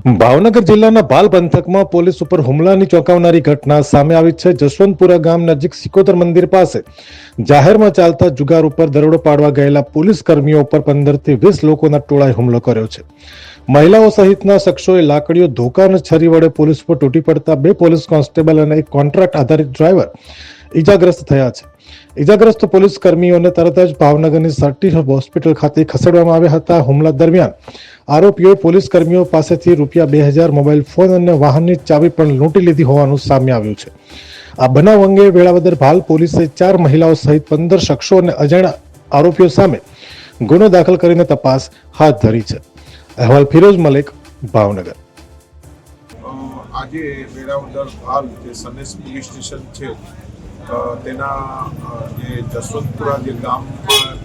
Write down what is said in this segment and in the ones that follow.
ભાવનગર જિલ્લાના ભાલ પંથકમાં પોલીસ ઉપર હુમલાની ચોંકાવનારી ઘટના સામે આવી છે। જશવંતપુરા ગામ નજીક સિકોતર મંદિર પાસે જાહેરમાં ચાલતા જુગાર ઉપર દરોડો પાડવા ગયેલા પોલીસ કર્મીઓ ઉપર 15 થી 20 લોકોના ટોળાએ હુમલો કર્યો છે। મહિલાઓ સહિતના શખ્સોએ લાકડીઓ, ધોકા અને છરી વડે પોલીસ પર તૂટી પડતા 2 પોલીસ કોન્સ્ટેબલ અને એક કોન્ટ્રાક્ટ આધારિત ડ્રાઈવર ઈજાગ્રસ્ત થયા છે। ઈજાગ્રસ્ત પોલીસ કર્મીઓને તરત જ ભાવનગરની સર્ટી હોસ્પિટલ ખાતે ખસેડવામાં આવ્યા હતા। હુમલા દરમિયાન આરોપીઓએ પોલીસ કર્મીઓ પાસેથી ₹2000 મોબાઈલ ફોન અને વાહનની ચાવી પણ લૂંટી લીધી હોવાનું સામે આવ્યું છે। આ બનાવ અંગે વેળાવદર ભાલ પોલીસે 4 મહિલાઓ સહિત 15 શખ્સો અને અજાણ્યા આરોપીઓ સામે ગુનો દાખલ કરીને તપાસ હાથ ધરી છે। અહેવાલ ફિરોઝ મલિક, ભાવનગર। આજે વેળાવદર હાલ જે સનેસ પોલીસ સ્ટેશન છે તેના જે જશવંતપુરા જે ગામમાં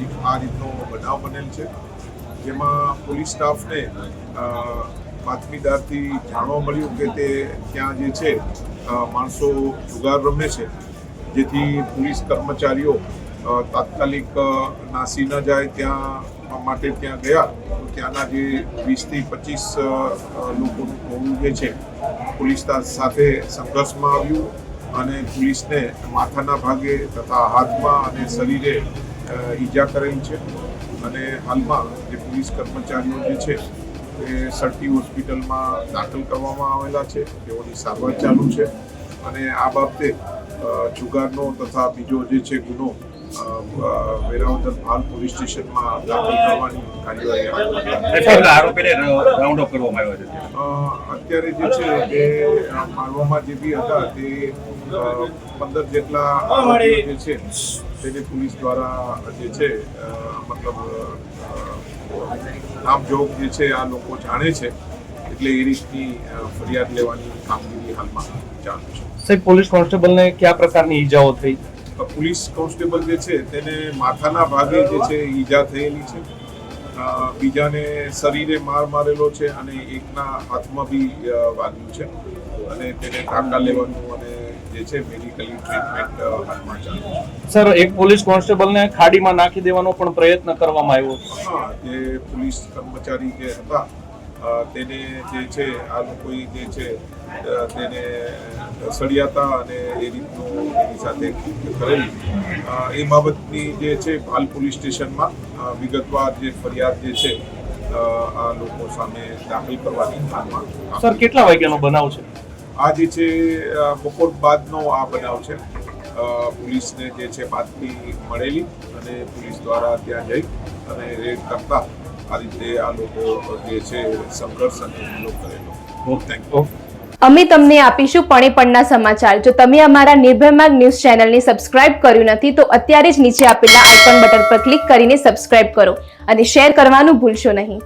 એક આ રીતનો બનાવ બનેલ છે, જેમાં પોલીસ સ્ટાફને બાતમીદારથી જાણવા મળ્યું કે તે ત્યાં જે છે માણસો જુગાર રમે છે, જેથી પોલીસ કર્મચારીઓ તાત્કાલિક નાસી ન જાય ત્યાં માટે ત્યાં ગયા। ત્યાંના જે 20 થી 25 લોકોનું ટોળું જે છે પોલીસ સાથે સંઘર્ષમાં આવ્યું અને પોલીસને માથાના ભાગે તથા હાથમાં અને શરીરે ઈજા કરેલ છે અને હાલમાં જે પોલીસ કર્મચારીઓ જે છે એ સર્ટી હોસ્પિટલમાં દાખલ કરવામાં આવેલા છે, તેઓની સારવાર ચાલુ છે અને આ બાબતે જુગારનો તથા બીજો જે છે ગુનો વેરાવદર હાલ પોલીસ સ્ટેશનમાં દાખલ કરવાની કાર્યવાહી આરોપીને રાઉન્ડ અપ કરવામાં આવ્યો છે। અત્યારે જે છે એ મારવામાં જે બી હતા તે 15 જેટલા આરોપીઓ જે છે તેને પોલીસ દ્વારા જે છે મતલબ નામજોગ જે છે આ લોકો જાણે છે, એટલે એ રીતની ફરિયાદ લેવાની કામગીરી હાલમાં ચાલુ છે। સાહેબ, પોલીસ કોન્સ્ટેબલને કયા પ્રકારની ઈજાઓ થઈ? પોલીસ કોન્સ્ટેબલ જે છે તેને માથાના ભાગે જે છે ઈજા થયેલી છે, બીજાને શરીરે માર મારેલો છે અને એકના હાથમાં બી વાગ્યું છે અને તેને ટાંકા લેવાનું અને જે છે મેડિકલી ટ્રીટમેન્ટ હાલમાં ચાલુ છે। સર, એક પોલીસ કોન્સ્ટેબલને ખાડીમાં નાખી દેવાનો પણ પ્રયત્ન કરવામાં આવ્યો। હા, જે પોલીસ કર્મચારી જે હતા તેને જે છે આ લોકોએ જે છે તેને સળિયાતા અને એ રીતનું એની સાથે કરેલી એ બાબતની જે છે હાલ પોલીસ સ્ટેશનમાં વિગતવાર જે ફરિયાદ જે છે આ લોકો સામે દાખલ કરવાની હાલમાં। સર, કેટલા વાગ્યાનો બનાવ છે? આ જે છે બપોર બાદનો આ બનાવ છે। પોલીસને જે છે બાતમી મળેલી અને પોલીસ દ્વારા ત્યાં જઈ અને રેડ કરતા આ રીતે આ લોકો જે છે સંઘર્ષ અને હુમલો કરેલો। Thank you. અમે તમને આપીશું પળે પળના સમાચાર। જો તમે અમારા નિર્ભય માર્ગ ન્યૂઝ ચેનલને સબસ્ક્રાઇબ કર્યું નથી તો અત્યારે જ નીચે આપેલા આઇકોન બટન પર ક્લિક કરીને સબસ્ક્રાઇબ કરો અને શેર કરવાનું ભૂલશો નહીં।